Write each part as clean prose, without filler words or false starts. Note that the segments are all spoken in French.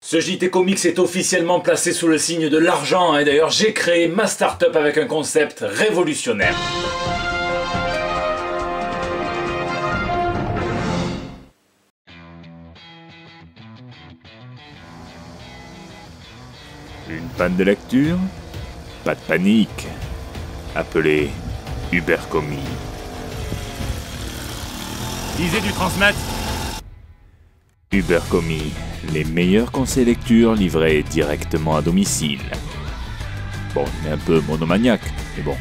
Ce JT Comics est officiellement placé sous le signe de l'argent et d'ailleurs j'ai créé ma start-up avec un concept révolutionnaire. Une panne de lecture? Pas de panique. Appelez Ubercomi. Lisez du transmettre. Ubercomi, les meilleurs conseils lecture livrés directement à domicile. Bon, il est un peu monomaniaque, mais bon.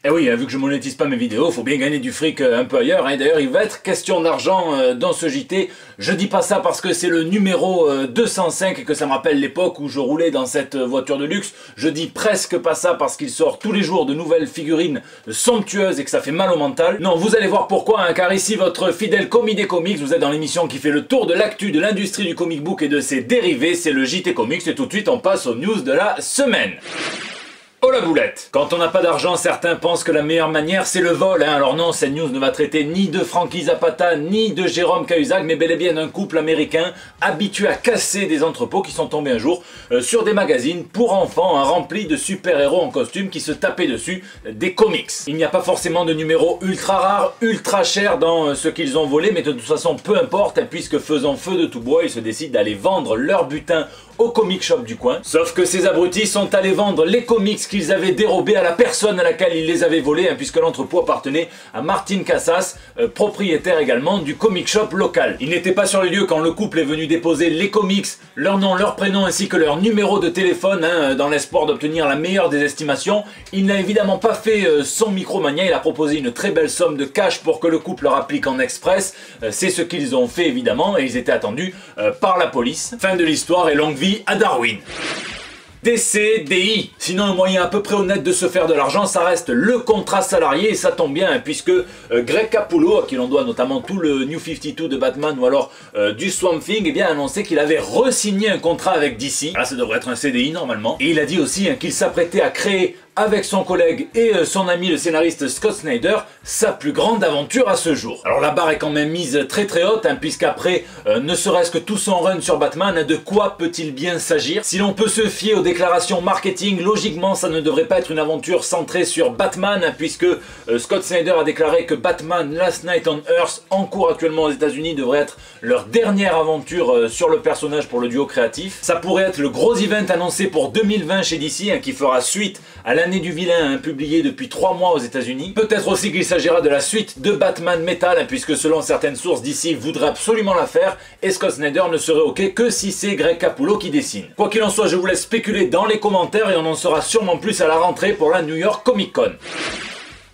Et oui, vu que je monétise pas mes vidéos, faut bien gagner du fric un peu ailleurs. D'ailleurs, il va être question d'argent dans ce JT. Je dis pas ça parce que c'est le numéro 205 et que ça me rappelle l'époque où je roulais dans cette voiture de luxe. Je dis presque pas ça parce qu'il sort tous les jours de nouvelles figurines somptueuses et que ça fait mal au mental. Non, vous allez voir pourquoi, car ici, votre fidèle commis des comics, vous êtes dans l'émission qui fait le tour de l'actu de l'industrie du comic book et de ses dérivés. C'est le JT Comics et tout de suite, on passe aux news de la semaine. Oh la boulette! Quand on n'a pas d'argent, certains pensent que la meilleure manière c'est le vol, Alors non, cette news ne va traiter ni de Frankie Zapata, ni de Jérôme Cahuzac, mais bel et bien d'un couple américain habitué à casser des entrepôts qui sont tombés un jour sur des magazines pour enfants remplis de super-héros en costume qui se tapaient dessus des comics. Il n'y a pas forcément de numéros ultra rares, ultra chers dans ce qu'ils ont volé, mais de toute façon peu importe, puisque faisant feu de tout bois, ils se décident d'aller vendre leur butin au comic shop du coin. Sauf que ces abrutis sont allés vendre les comics qu'ils avaient dérobés à la personne à laquelle ils les avaient volés, puisque l'entrepôt appartenait à Martin Casas, propriétaire également du comic shop local. Il n'était pas sur les lieux quand le couple est venu déposer les comics, leur nom, leur prénom ainsi que leur numéro de téléphone, dans l'espoir d'obtenir la meilleure des estimations. Il n'a évidemment pas fait son micromania, il a proposé une très belle somme de cash pour que le couple leur applique en express. C'est ce qu'ils ont fait évidemment et ils étaient attendus par la police. Fin de l'histoire et longue vie à Darwin. DCDI. Sinon, un moyen à peu près honnête de se faire de l'argent, ça reste le contrat salarié, et ça tombe bien, puisque Greg Capullo, à qui l'on doit notamment tout le New 52 de Batman ou alors du Swamp Thing, a annoncé qu'il avait re-signé un contrat avec DC. Là, ça devrait être un CDI normalement. Et il a dit aussi qu'il s'apprêtait à créer avec son collègue et son ami le scénariste Scott Snyder, sa plus grande aventure à ce jour. Alors la barre est quand même mise très très haute, puisqu'après, ne serait-ce que tout son run sur Batman, de quoi peut-il bien s'agir? Si l'on peut se fier aux déclarations marketing, logiquement ça ne devrait pas être une aventure centrée sur Batman, puisque Scott Snyder a déclaré que Batman Last Night on Earth, en cours actuellement aux États-Unis, devrait être leur dernière aventure sur le personnage pour le duo créatif. Ça pourrait être le gros event annoncé pour 2020 chez DC, qui fera suite à l'année du vilain, publié depuis 3 mois aux États-Unis. Peut-être aussi qu'il s'agira de la suite de Batman Metal, puisque selon certaines sources d'ici voudrait absolument la faire, et Scott Snyder ne serait ok que si c'est Greg Capullo qui dessine. Quoi qu'il en soit, je vous laisse spéculer dans les commentaires et on en saura sûrement plus à la rentrée pour la New York Comic Con.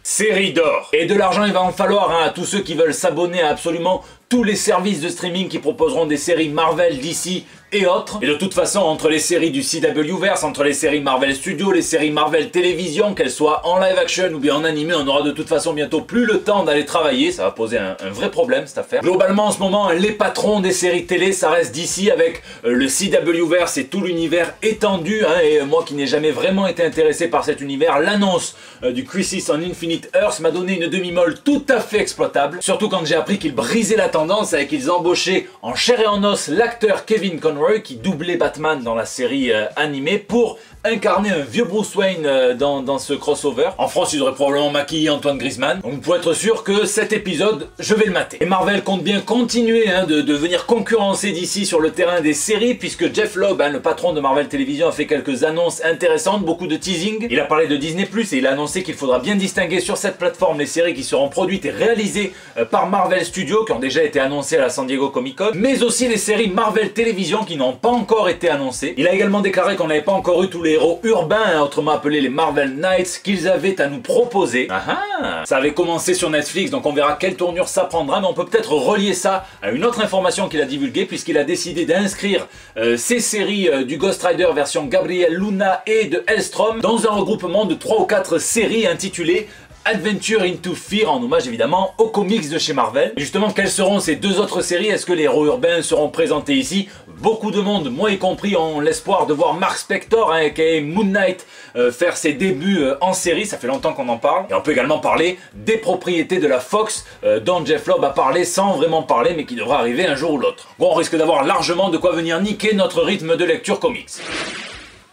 Série d'or. Et de l'argent il va en falloir à tous ceux qui veulent s'abonner à absolument tous les services de streaming qui proposeront des séries Marvel, DC et autres. Et de toute façon, entre les séries du CWverse, entre les séries Marvel Studios, les séries Marvel Télévision, qu'elles soient en live action ou bien en animé, on aura de toute façon bientôt plus le temps d'aller travailler. Ça va poser un vrai problème cette affaire. Globalement en ce moment, les patrons des séries télé, ça reste DC avec le CWverse et tout l'univers étendu. Et moi qui n'ai jamais vraiment été intéressé par cet univers, l'annonce du Crisis on Infinite Earth m'a donné une demi-molle tout à fait exploitable. Surtout quand j'ai appris qu'ils brisaient la tendance et qu'ils embauchaient en chair et en os l'acteur Kevin Conroy qui doublait Batman dans la série animée pour incarner un vieux Bruce Wayne dans ce crossover. En France, ils auraient probablement maquillé Antoine Griezmann. Donc vous pouvez être sûr que cet épisode, je vais le mater. Et Marvel compte bien continuer de venir concurrencer DC sur le terrain des séries, puisque Jeff Loeb, le patron de Marvel Télévision, a fait quelques annonces intéressantes, beaucoup de teasing. Il a parlé de Disney+, et il a annoncé qu'il faudra bien distinguer sur cette plateforme les séries qui seront produites et réalisées par Marvel Studios, qui ont déjà été annoncées à la San Diego Comic Con, mais aussi les séries Marvel Télévision qui n'ont pas encore été annoncées. Il a également déclaré qu'on n'avait pas encore eu tous les héros urbains, autrement appelés les Marvel Knights, qu'ils avaient à nous proposer. Ça avait commencé sur Netflix, donc on verra quelle tournure ça prendra, mais on peut peut-être relier ça à une autre information qu'il a divulguée, puisqu'il a décidé d'inscrire ces séries du Ghost Rider version Gabriel Luna et de Hellstrom dans un regroupement de 3 ou 4 séries intitulées Adventure into Fear, en hommage évidemment aux comics de chez Marvel. Et justement, quelles seront ces deux autres séries? Est-ce que les héros urbains seront présentés ici? Beaucoup de monde, moi y compris, ont l'espoir de voir Mark Spector, aka Moon Knight, faire ses débuts en série. Ça fait longtemps qu'on en parle. Et on peut également parler des propriétés de la Fox, dont Jeff Loeb a parlé sans vraiment parler, mais qui devra arriver un jour ou l'autre. Bon, on risque d'avoir largement de quoi venir niquer notre rythme de lecture comics.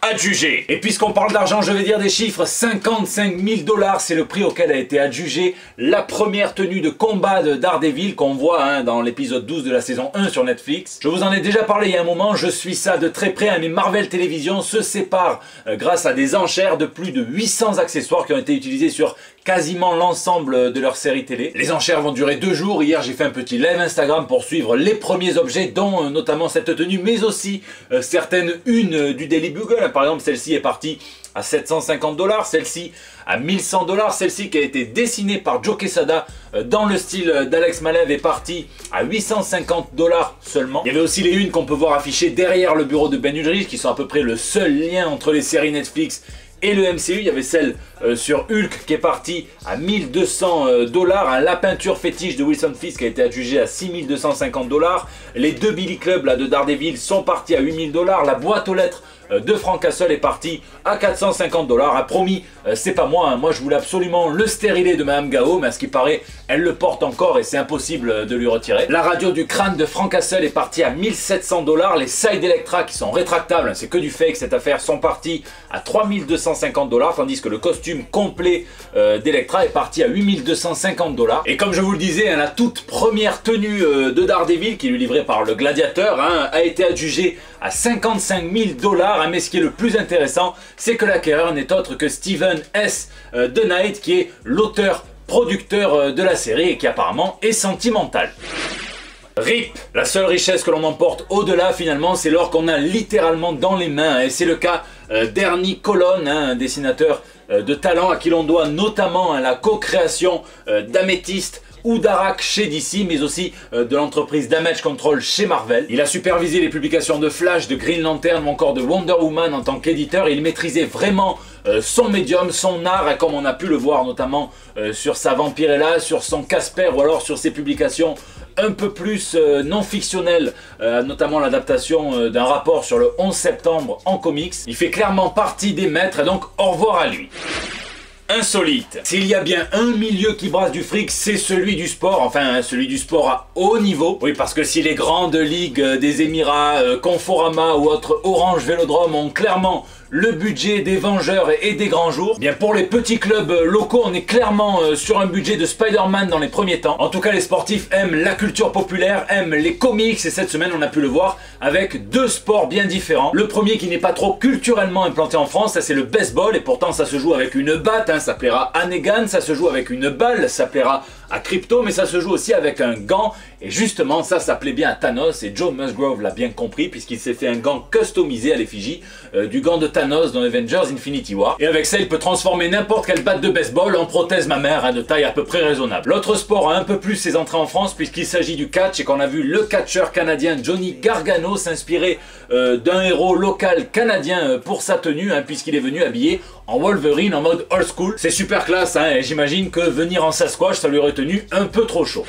Adjugé. Et puisqu'on parle d'argent, je vais dire des chiffres. 55 000 $, c'est le prix auquel a été adjugée la première tenue de combat de Daredevil qu'on voit dans l'épisode 12 de la saison 1 sur Netflix. Je vous en ai déjà parlé il y a un moment, je suis ça de très près, mais Marvel Television se sépare grâce à des enchères de plus de 800 accessoires qui ont été utilisés sur quasiment l'ensemble de leur série télé. Les enchères vont durer 2 jours. Hier, j'ai fait un petit live Instagram pour suivre les premiers objets, dont notamment cette tenue, mais aussi certaines unes du Daily Bugle. Par exemple, celle-ci est partie à 750 $, celle-ci à 1100 $, celle-ci qui a été dessinée par Joe Quesada dans le style d'Alex Malev est partie à 850 $ seulement. Il y avait aussi les unes qu'on peut voir affichées derrière le bureau de Ben Udrich, qui sont à peu près le seul lien entre les séries Netflix et le MCU. Il y avait celle sur Hulk qui est partie à 1200 $, la peinture fétiche de Wilson Fisk qui a été adjugée à 6250 $, les deux Billy Club là, de Daredevil sont partis à 8000 $, la boîte aux lettres de Frank Castle est partie à 450 $. A promis, c'est pas moi, moi je voulais absolument le stérilet de Madame Gao, mais à ce qui paraît, elle le porte encore et c'est impossible de lui retirer. La radio du crâne de Frank Castle est partie à 1700 $. Les Side Electra qui sont rétractables, c'est que du fake cette affaire, sont partis à 3250 $, tandis que le costume complet d'Electra est parti à 8250 $. Et comme je vous le disais, la toute première tenue de Daredevil, qui lui est livrée par le Gladiateur, a été adjugée à 55 000 $. Mais ce qui est le plus intéressant, c'est que l'acquéreur n'est autre que Steven S. The Knight, qui est l'auteur-producteur de la série et qui apparemment est sentimental. RIP, la seule richesse que l'on emporte au-delà finalement, c'est l'or qu'on a littéralement dans les mains. Et c'est le cas d'Ernie Colon, un dessinateur de talent à qui l'on doit notamment la co-création d'Améthyste ou d'Arak chez DC, mais aussi de l'entreprise Damage Control chez Marvel. Il a supervisé les publications de Flash, de Green Lantern ou encore de Wonder Woman en tant qu'éditeur. Il maîtrisait vraiment son médium, son art, comme on a pu le voir notamment sur sa Vampirella, sur son Casper ou alors sur ses publications un peu plus non fictionnelles, notamment l'adaptation d'un rapport sur le 11 septembre en comics. Il fait clairement partie des maîtres, et donc au revoir à lui. Insolite. S'il y a bien un milieu qui brasse du fric, c'est celui du sport, enfin celui du sport à haut niveau. Oui, parce que si les grandes ligues des Émirats, Conforama ou autres Orange Vélodrome ont clairement le budget des Vengeurs et des Grands Jours, bien pour les petits clubs locaux, on est clairement sur un budget de Spider-Man dans les premiers temps. En tout cas, les sportifs aiment la culture populaire, aiment les comics, et cette semaine on a pu le voir avec deux sports bien différents. Le premier qui n'est pas trop culturellement implanté en France, ça c'est le baseball, et pourtant ça se joue avec une batte, ça plaira à Negan, ça se joue avec une balle, ça plaira à Crypto, mais ça se joue aussi avec un gant, et justement ça plaît bien à Thanos, et Joe Musgrove l'a bien compris puisqu'il s'est fait un gant customisé à l'effigie du gant de Thanos dans Avengers Infinity War, et avec ça il peut transformer n'importe quelle batte de baseball en prothèse mammaire de taille à peu près raisonnable. L'autre sport a un peu plus ses entrées en France puisqu'il s'agit du catch, et qu'on a vu le catcheur canadien Johnny Gargano s'inspirer d'un héros local canadien pour sa tenue, puisqu'il est venu habillé en Wolverine en mode old school. C'est super classe, et j'imagine que venir en Sasquatch ça lui aurait tenu un peu trop chaud.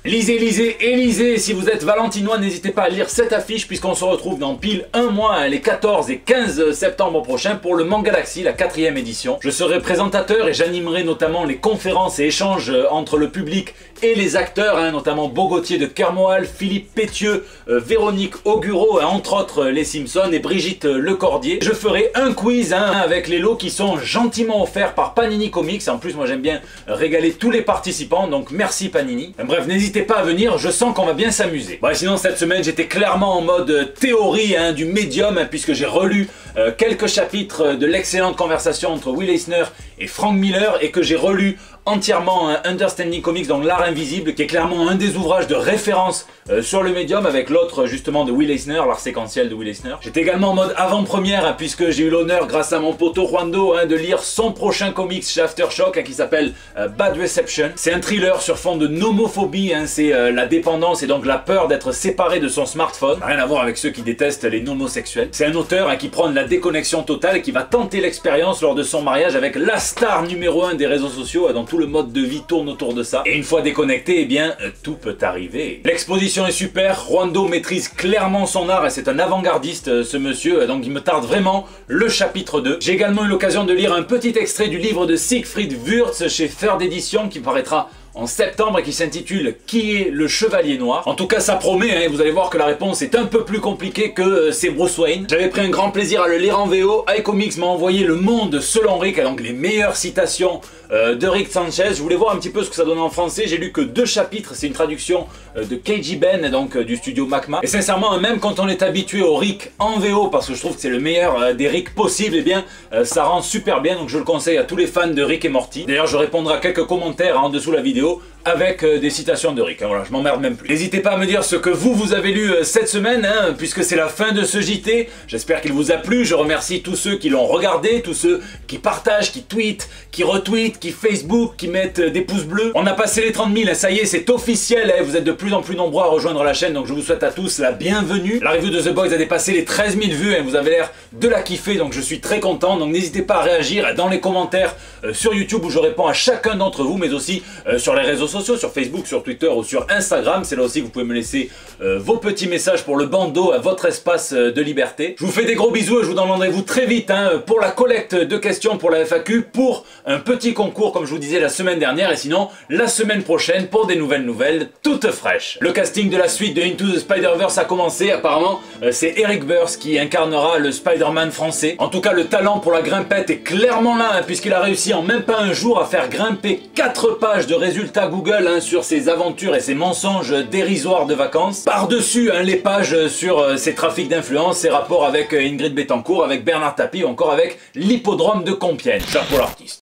Lisez, lisez et lisez. Si vous êtes valentinois, n'hésitez pas à lire cette affiche puisqu'on se retrouve dans pile un mois, les 14 et 15 septembre prochains pour le Mangalaxy, la 4e édition. Je serai présentateur et j'animerai notamment les conférences et échanges entre le public et les acteurs, notamment Bogotier de Kermoal, Philippe Pétieux, Véronique Auguro, entre autres les Simpsons, et Brigitte Lecordier. Je ferai un quiz avec les lots qui sont gentiment offerts par Panini Comics. En plus, moi j'aime bien régaler tous les participants, donc merci Panini. Bref, n'hésitez pas à venir, je sens qu'on va bien s'amuser. Bon, sinon cette semaine j'étais clairement en mode théorie du médium, puisque j'ai relu quelques chapitres de l'excellente conversation entre Will Eisner et Frank Miller, et que j'ai relu entièrement Understanding Comics, donc l'art invisible, qui est clairement un des ouvrages de référence sur le médium, avec l'autre justement de Will Eisner, l'art séquentiel de Will Eisner. J'étais également en mode avant-première, puisque j'ai eu l'honneur, grâce à mon poteau Juando, de lire son prochain comics chez Aftershock, qui s'appelle Bad Reception. C'est un thriller sur fond de nomophobie, c'est la dépendance et donc la peur d'être séparé de son smartphone. Rien à voir avec ceux qui détestent les homosexuels. C'est un auteur qui prône la déconnexion totale et qui va tenter l'expérience lors de son mariage avec la star numéro 1 des réseaux sociaux, dont tout le mode de vie tourne autour de ça. Et une fois déconnecté, eh bien, tout peut arriver. L'exposition est super, Juando maîtrise clairement son art et c'est un avant-gardiste ce monsieur, donc il me tarde vraiment le chapitre 2. J'ai également eu l'occasion de lire un petit extrait du livre de Siegfried Wurz chez Third Edition qui paraîtra en septembre et qui s'intitule « Qui est le Chevalier Noir ?» En tout cas ça promet, vous allez voir que la réponse est un peu plus compliquée que c'est Bruce Wayne. J'avais pris un grand plaisir à le lire en VO. iComics m'a envoyé Le Monde selon Rick, donc les meilleures citations de Rick Sanchez. Je voulais voir un petit peu ce que ça donnait en français. J'ai lu que 2 chapitres, c'est une traduction de KG Ben, donc du studio Macma. Et sincèrement, même quand on est habitué au Rick en VO, parce que je trouve que c'est le meilleur des Rick possibles, eh bien ça rend super bien, donc je le conseille à tous les fans de Rick et Morty. D'ailleurs je répondrai à quelques commentaires en dessous de la vidéo avec des citations de Rick, voilà, je m'emmerde même plus. N'hésitez pas à me dire ce que vous avez lu cette semaine, puisque c'est la fin de ce JT. J'espère qu'il vous a plu, je remercie tous ceux qui l'ont regardé, tous ceux qui partagent, qui tweetent, qui retweetent, qui Facebook, qui mettent des pouces bleus. On a passé les 30 000, ça y est, c'est officiel, vous êtes de plus en plus nombreux à rejoindre la chaîne, donc je vous souhaite à tous la bienvenue. La review de The Boys a dépassé les 13 000 vues, vous avez l'air de la kiffer, donc je suis très content, donc n'hésitez pas à réagir dans les commentaires sur YouTube où je réponds à chacun d'entre vous, mais aussi sur les réseaux sociaux, sur Facebook, sur Twitter ou sur Instagram. C'est là aussi que vous pouvez me laisser vos petits messages pour le bandeau à votre espace de liberté. Je vous fais des gros bisous et je vous donne rendez-vous très vite pour la collecte de questions pour la FAQ, pour un petit concours comme je vous disais la semaine dernière, et sinon la semaine prochaine pour des nouvelles toutes fraîches. Le casting de la suite de Into the Spider-Verse a commencé. Apparemment c'est Eric Burst qui incarnera le Spider-Man français. En tout cas le talent pour la grimpette est clairement là, puisqu'il a réussi en même pas un jour à faire grimper 4 pages de résultats Google sur ses aventures et ses mensonges dérisoires de vacances. Par-dessus les pages sur ses trafics d'influence, ses rapports avec Ingrid Betancourt, avec Bernard Tapie ou encore avec l'hippodrome de Compiègne. Chapeau l'artiste.